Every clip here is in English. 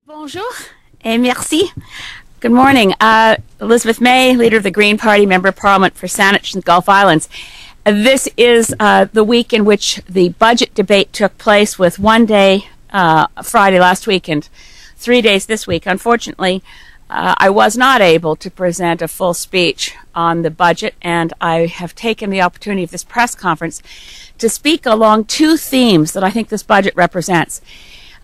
Bonjour et merci. Good morning. Elizabeth May, leader of the Green Party, Member of Parliament for Saanich-Gulf Islands. This is the week in which the budget debate took place, with one day, Friday last week, and 3 days this week. Unfortunately, I was not able to present a full speech on the budget, and I have taken the opportunity of this press conference to speak along two themes that I think this budget represents.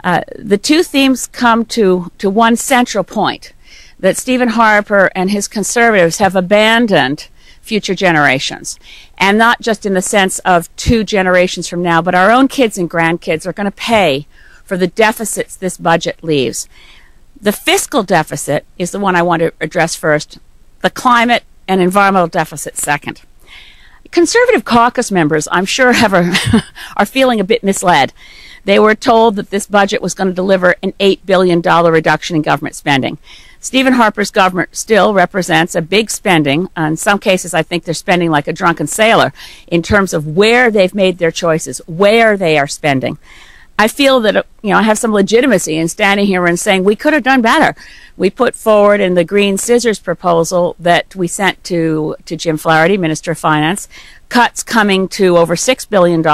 The two themes come to one central point, that Stephen Harper and his Conservatives have abandoned future generations. And not just in the sense of 2 generations from now, but our own kids and grandkids are going to pay for the deficits this budget leaves. The fiscal deficit is the one I want to address first, the climate and environmental deficit second. Conservative caucus members, I'm sure, are feeling a bit misled. They were told that this budget was going to deliver an $8 billion reduction in government spending. Stephen Harper's government still represents a big spending. In some cases, I think they're spending like a drunken sailor in terms of where they've made their choices, where they are spending. I feel that I have some legitimacy in standing here and saying we could have done better. We put forward in the green scissors proposal that we sent to Jim Flaherty, Minister of Finance, cuts coming to over $6 billion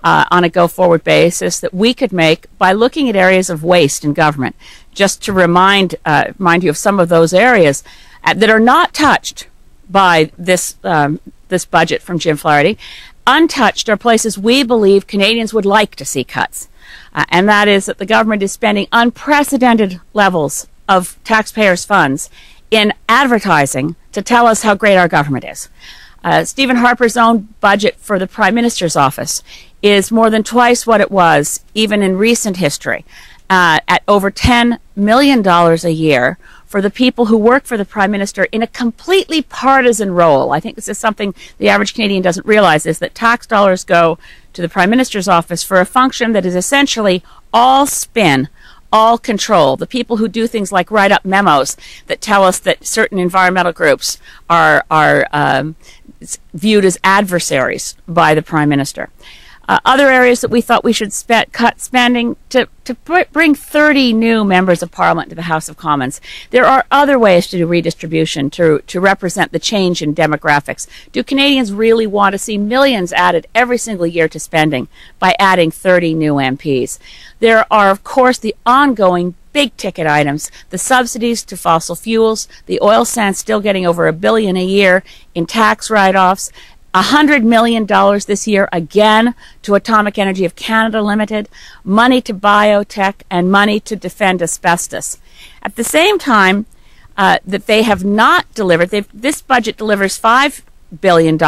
on a go-forward basis that we could make by looking at areas of waste in government. Just to remind you of some of those areas that are not touched by this budget from Jim Flaherty. Untouched are places we believe Canadians would like to see cuts. And that is that the government is spending unprecedented levels of taxpayers' funds in advertising to tell us how great our government is. Stephen Harper's own budget for the Prime Minister's office is more than twice what it was even in recent history, at over $10 million a year for the people who work for the Prime Minister in a completely partisan role. I think this is something the average Canadian doesn't realize, is that tax dollars go to the Prime Minister's office for a function that is essentially all spin, all control. The people who do things like write up memos that tell us that certain environmental groups are viewed as adversaries by the Prime Minister. Other areas that we thought we should cut spending to bring 30 new members of Parliament to the House of Commons. There are other ways to do redistribution to represent the change in demographics. Do Canadians really want to see millions added every single year to spending by adding 30 new MPs? There are, of course, the ongoing big-ticket items, the subsidies to fossil fuels, the oil sands still getting over $1 billion a year in tax write-offs, $100 million this year again to Atomic Energy of Canada Limited, money to biotech, and money to defend asbestos. At the same time that they have not delivered, this budget delivers $5 billion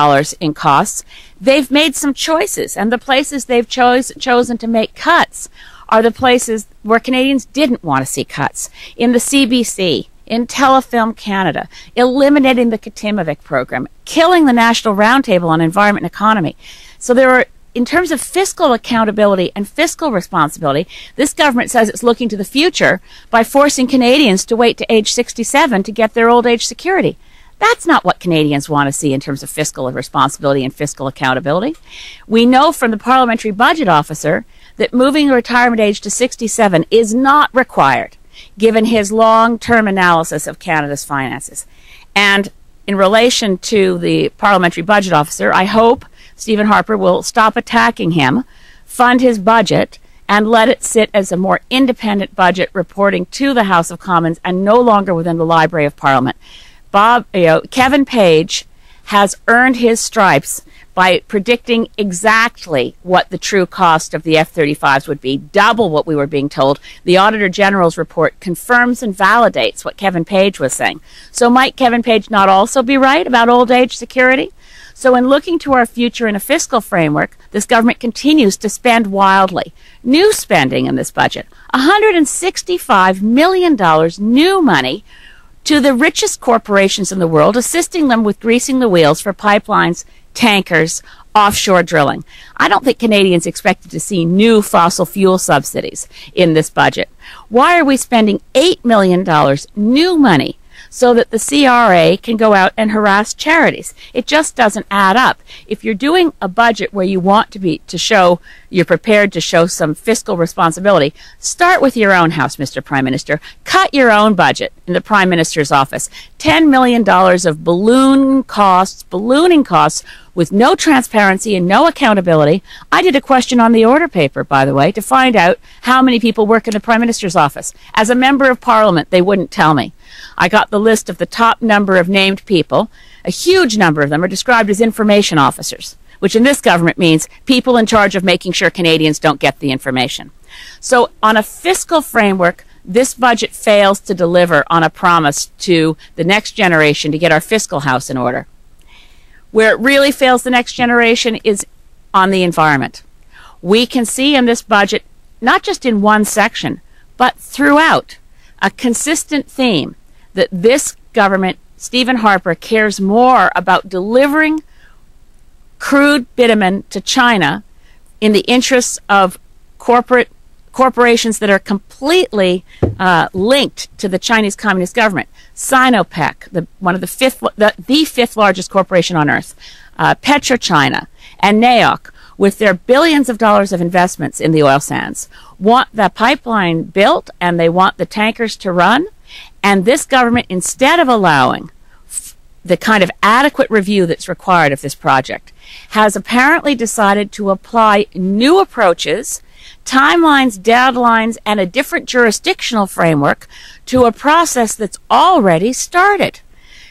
in costs. They've made some choices, and the places they've chosen to make cuts are the places where Canadians didn't want to see cuts. In the CBC, in Telefilm Canada, eliminating the Katimovic program, killing the National Roundtable on Environment and Economy. So there are, in terms of fiscal accountability and fiscal responsibility, this government says it's looking to the future by forcing Canadians to wait to age 67 to get their old age security. That's not what Canadians want to see in terms of fiscal responsibility and fiscal accountability. We know from the Parliamentary Budget Officer that moving the retirement age to 67 is not required, given his long-term analysis of Canada's finances. And in relation to the Parliamentary Budget Officer, I hope Stephen Harper will stop attacking him, fund his budget, and let it sit as a more independent budget reporting to the House of Commons and no longer within the Library of Parliament. Kevin Page has earned his stripes by predicting exactly what the true cost of the F-35s would be, double what we were being told. The Auditor General's report confirms and validates what Kevin Page was saying. So might Kevin Page not also be right about old age security? So in looking to our future in a fiscal framework, this government continues to spend wildly. New spending in this budget, $165 million new money to the richest corporations in the world, assisting them with greasing the wheels for pipelines, tankers, offshore drilling. I don't think Canadians expected to see new fossil fuel subsidies in this budget. Why are we spending $8 million new money so that the CRA can go out and harass charities. It just doesn't add up. If you're doing a budget where you want to show you're prepared to show some fiscal responsibility, start with your own house, Mr. Prime Minister. Cut your own budget in the Prime Minister's office. $10 million of ballooning costs with no transparency and no accountability. I did a question on the order paper, by the way, to find out how many people work in the Prime Minister's office. As a member of Parliament, they wouldn't tell me. I got the list of the top number of named people. A huge number of them are described as information officers, which in this government means people in charge of making sure Canadians don't get the information. So on a fiscal framework, this budget fails to deliver on a promise to the next generation to get our fiscal house in order. Where it really fails the next generation is on the environment. We can see in this budget, not just in one section, but throughout, a consistent theme that this government, Stephen Harper, cares more about delivering crude bitumen to China in the interests of corporations that are completely linked to the Chinese Communist government. Sinopec, the fifth largest corporation on earth, PetroChina, and NAOC, with their billions of dollars of investments in the oil sands, want the pipeline built and they want the tankers to run. And this government, instead of allowing the kind of adequate review that's required of this project, has apparently decided to apply new approaches, timelines, deadlines, and a different jurisdictional framework to a process that's already started.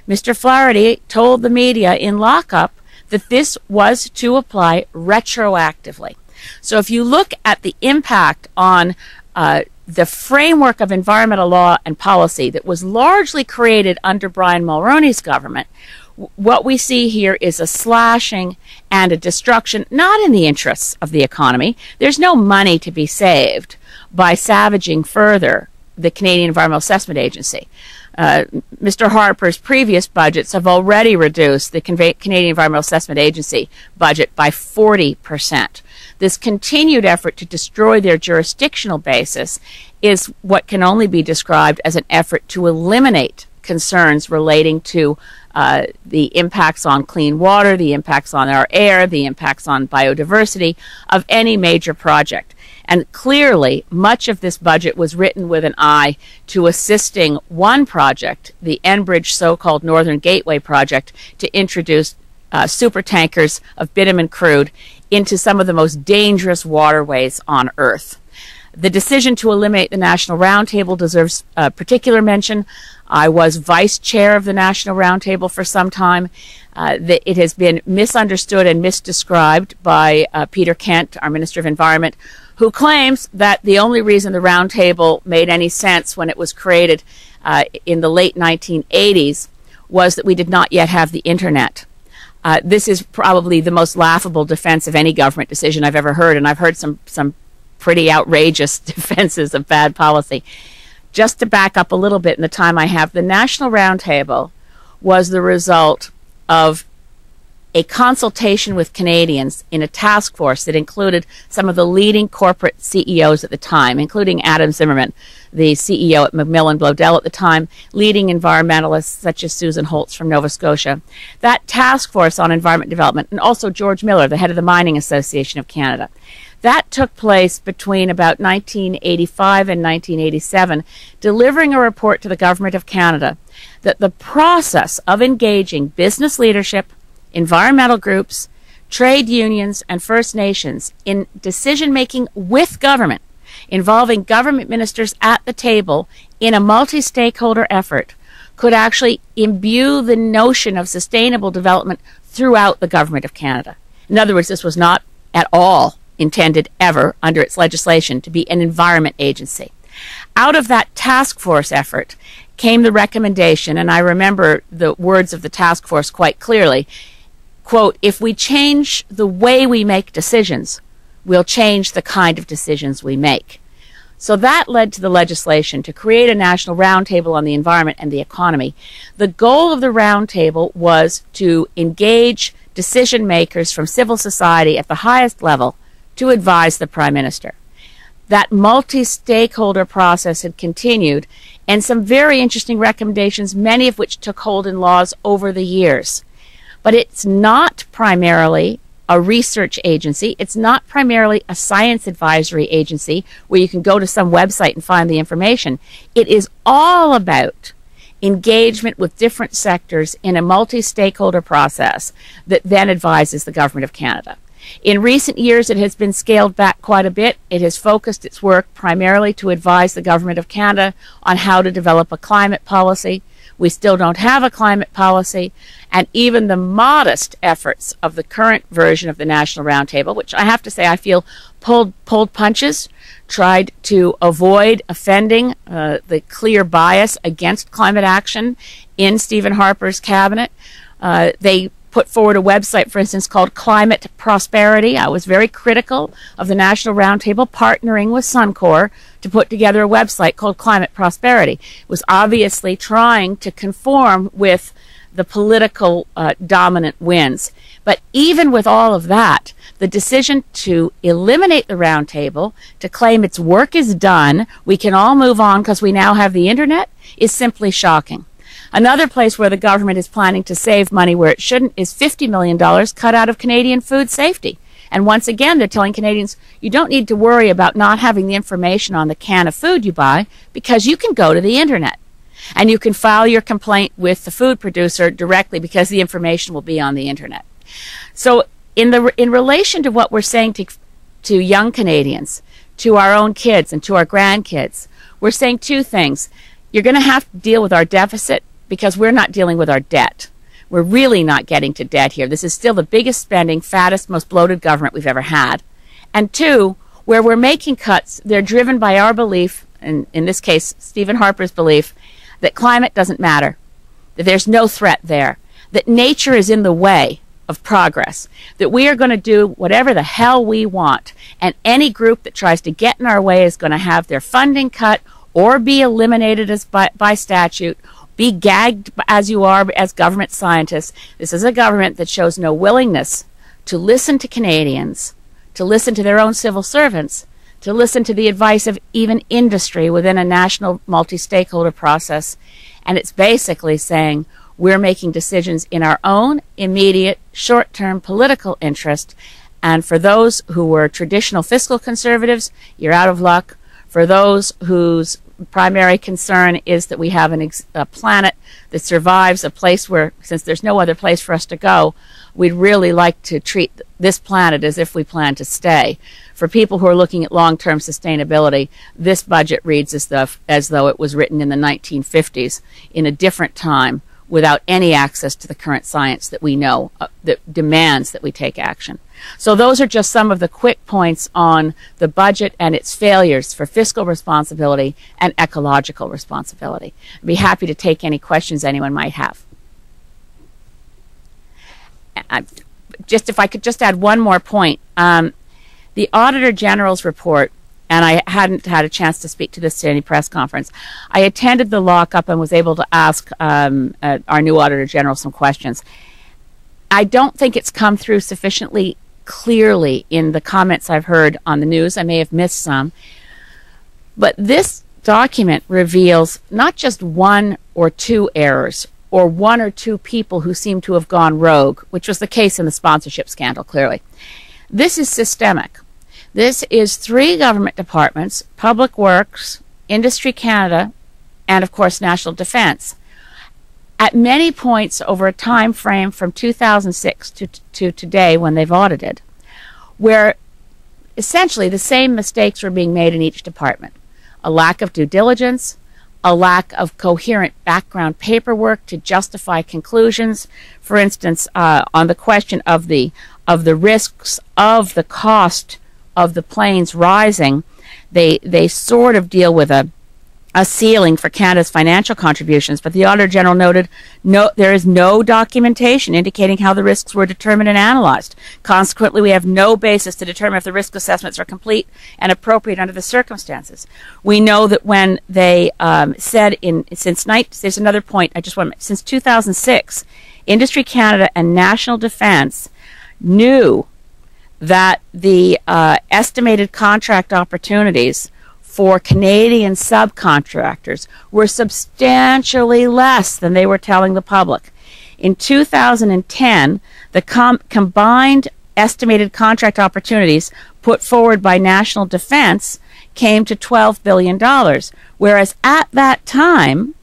Mr. Flaherty told the media in lockup that this was to apply retroactively. So if you look at the impact on the framework of environmental law and policy that was largely created under Brian Mulroney's government, what we see here is a slashing and a destruction, not in the interests of the economy. There's no money to be saved by savaging further the Canadian Environmental Assessment Agency. Mr. Harper's previous budgets have already reduced the Canadian Environmental Assessment Agency budget by 40%. This continued effort to destroy their jurisdictional basis is what can only be described as an effort to eliminate concerns relating to the impacts on clean water, the impacts on our air, the impacts on biodiversity of any major project. And clearly, much of this budget was written with an eye to assisting one project, the Enbridge so-called Northern Gateway project, to introduce super tankers of bitumen crude into some of the most dangerous waterways on Earth. The decision to eliminate the National Roundtable deserves particular mention. I was vice chair of the National Roundtable for some time. It has been misunderstood and misdescribed by Peter Kent, our Minister of Environment, who claims that the only reason the Roundtable made any sense when it was created in the late 1980s was that we did not yet have the Internet. This is probably the most laughable defense of any government decision I've ever heard, and I've heard some pretty outrageous defenses of bad policy. Just to back up a little bit in the time I have, the National Roundtable was the result of a consultation with Canadians in a task force that included some of the leading corporate CEOs at the time, including Adam Zimmerman, the CEO at Macmillan Bloedel at the time, leading environmentalists such as Susan Holtz from Nova Scotia. That task force on environment development, and also George Miller, the head of the Mining Association of Canada, that took place between about 1985 and 1987, delivering a report to the Government of Canada that the process of engaging business leadership, environmental groups, trade unions, and First Nations in decision-making with government, involving government ministers at the table in a multi-stakeholder effort, could actually imbue the notion of sustainable development throughout the Government of Canada. In other words, this was not at all intended ever under its legislation to be an environment agency. Out of that task force effort came the recommendation, and I remember the words of the task force quite clearly, quote, "If we change the way we make decisions, we'll change the kind of decisions we make." So that led to the legislation to create a national roundtable on the environment and the economy. The goal of the roundtable was to engage decision makers from civil society at the highest level to advise the Prime Minister. that multi-stakeholder process had continued, and some very interesting recommendations, many of which took hold in laws over the years. But it's not primarily a research agency. It's not primarily a science advisory agency where you can go to some website and find the information. It is all about engagement with different sectors in a multi-stakeholder process that then advises the Government of Canada. In recent years, it has been scaled back quite a bit. It has focused its work primarily to advise the Government of Canada on how to develop a climate policy. We still don't have a climate policy, and even the modest efforts of the current version of the National Roundtable, which I have to say I feel pulled punches, tried to avoid offending the clear bias against climate action in Stephen Harper's cabinet. They put forward a website, for instance, called Climate Prosperity. I was very critical of the National Roundtable partnering with Suncor to put together a website called Climate Prosperity. It was obviously trying to conform with the political dominant winds. But even with all of that, the decision to eliminate the Roundtable, to claim its work is done, we can all move on because we now have the Internet, is simply shocking. Another place where the government is planning to save money where it shouldn't is $50 million cut out of Canadian food safety. And once again, they're telling Canadians, you don't need to worry about not having the information on the can of food you buy because you can go to the Internet. And you can file your complaint with the food producer directly because the information will be on the Internet. So in relation to what we're saying to young Canadians, to our own kids and to our grandkids, we're saying two things. You're going to have to deal with our deficit because we're not dealing with our debt. We're really not getting to debt here. This is still the biggest spending, fattest, most bloated government we've ever had. And two, where we're making cuts, they're driven by our belief, and in this case, Stephen Harper's belief, that climate doesn't matter, that there's no threat there, that nature is in the way of progress, that we are going to do whatever the hell we want, and any group that tries to get in our way is going to have their funding cut or be eliminated as by statute, be gagged as you are as government scientists. This is a government that shows no willingness to listen to Canadians, to listen to their own civil servants, to listen to the advice of even industry within a national multi-stakeholder process. And it's basically saying we're making decisions in our own immediate short-term political interest. And for those who were traditional fiscal conservatives, you're out of luck. For those whose primary concern is that we have a planet that survives, a place where, since there's no other place for us to go, we'd really like to treat this planet as if we plan to stay. For people who are looking at long-term sustainability, this budget reads as though it was written in the 1950s in a different time without any access to the current science that we know that demands that we take action. So those are just some of the quick points on the budget and its failures for fiscal responsibility and ecological responsibility. I'd be happy to take any questions anyone might have. If I could just add one more point. The Auditor General's report, and I hadn't had a chance to speak to this at any press conference. I attended the lockup and was able to ask our new Auditor General some questions. I don't think it's come through sufficiently clearly in the comments I've heard on the news. I may have missed some. But this document reveals not just one or two errors or one or two people who seem to have gone rogue, which was the case in the sponsorship scandal, clearly. This is systemic. This is 3 government departments, Public Works, Industry Canada, and of course National Defence, at many points over a time frame from 2006 to today when they've audited, where essentially the same mistakes were being made in each department. A lack of due diligence, a lack of coherent background paperwork to justify conclusions. For instance, on the question of the risks of the cost of the planes rising, they sort of deal with a ceiling for Canada's financial contributions, but the Auditor General noted there is no documentation indicating how the risks were determined and analyzed. Consequently, we have no basis to determine if the risk assessments are complete and appropriate under the circumstances. We know that when they said there's another point I just want to, since 2006, Industry Canada and National Defence knew that the estimated contract opportunities for Canadian subcontractors were substantially less than they were telling the public. In 2010, the combined estimated contract opportunities put forward by National Defense came to $12 billion, whereas at that time,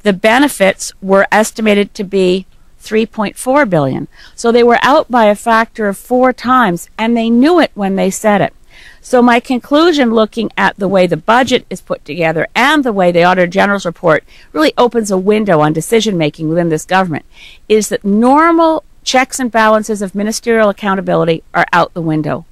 the benefits were estimated to be $3.4 billion. So they were out by a factor of 4 times, and they knew it when they said it. So my conclusion, looking at the way the budget is put together and the way the Auditor General's report really opens a window on decision-making within this government, is that normal checks and balances of ministerial accountability are out the window.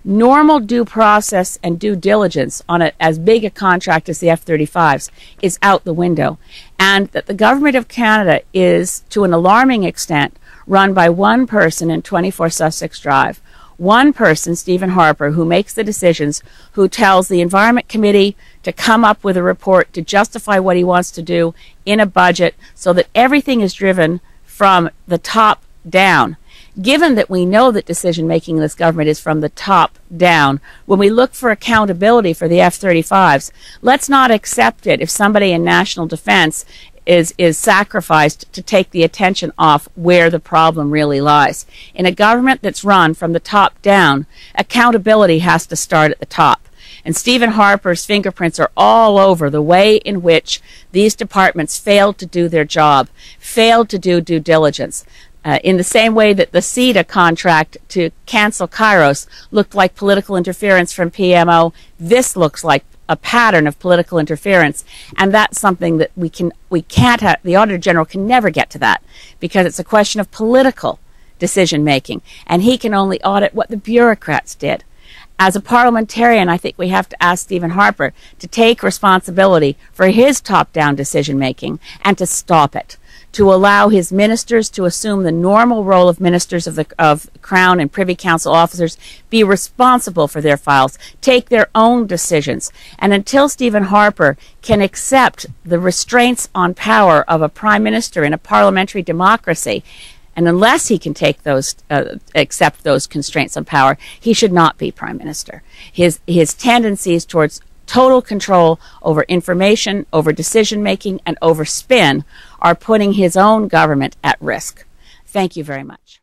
Normal due process and due diligence on as big a contract as the F-35s is out the window. And that the Government of Canada is, to an alarming extent, run by one person in 24 Sussex Drive. One person, Stephen Harper, who makes the decisions, who tells the Environment Committee to come up with a report to justify what he wants to do in a budget so that everything is driven from the top down. Given that we know that decision-making in this government is from the top down, when we look for accountability for the F-35s, let's not accept it if somebody in national defense is sacrificed to take the attention off where the problem really lies. In a government that's run from the top down, accountability has to start at the top. And Stephen Harper's fingerprints are all over the way in which these departments failed to do their job, failed to do due diligence. In the same way that the CETA contract to cancel Kairos looked like political interference from PMO, this looks like a pattern of political interference, and that's something that we can't have. The Auditor General can never get to that because it's a question of political decision making, and he can only audit what the bureaucrats did. As a parliamentarian, I think we have to ask Stephen Harper to take responsibility for his top-down decision making and to stop it, to allow his ministers to assume the normal role of ministers of Crown and Privy Council officers, be responsible for their files, take their own decisions. And until Stephen Harper can accept the restraints on power of a prime minister in a parliamentary democracy, and unless he can take those, accept those constraints on power, he should not be prime minister. His tendencies towards total control over information, over decision-making, and over spin are putting his own government at risk. Thank you very much.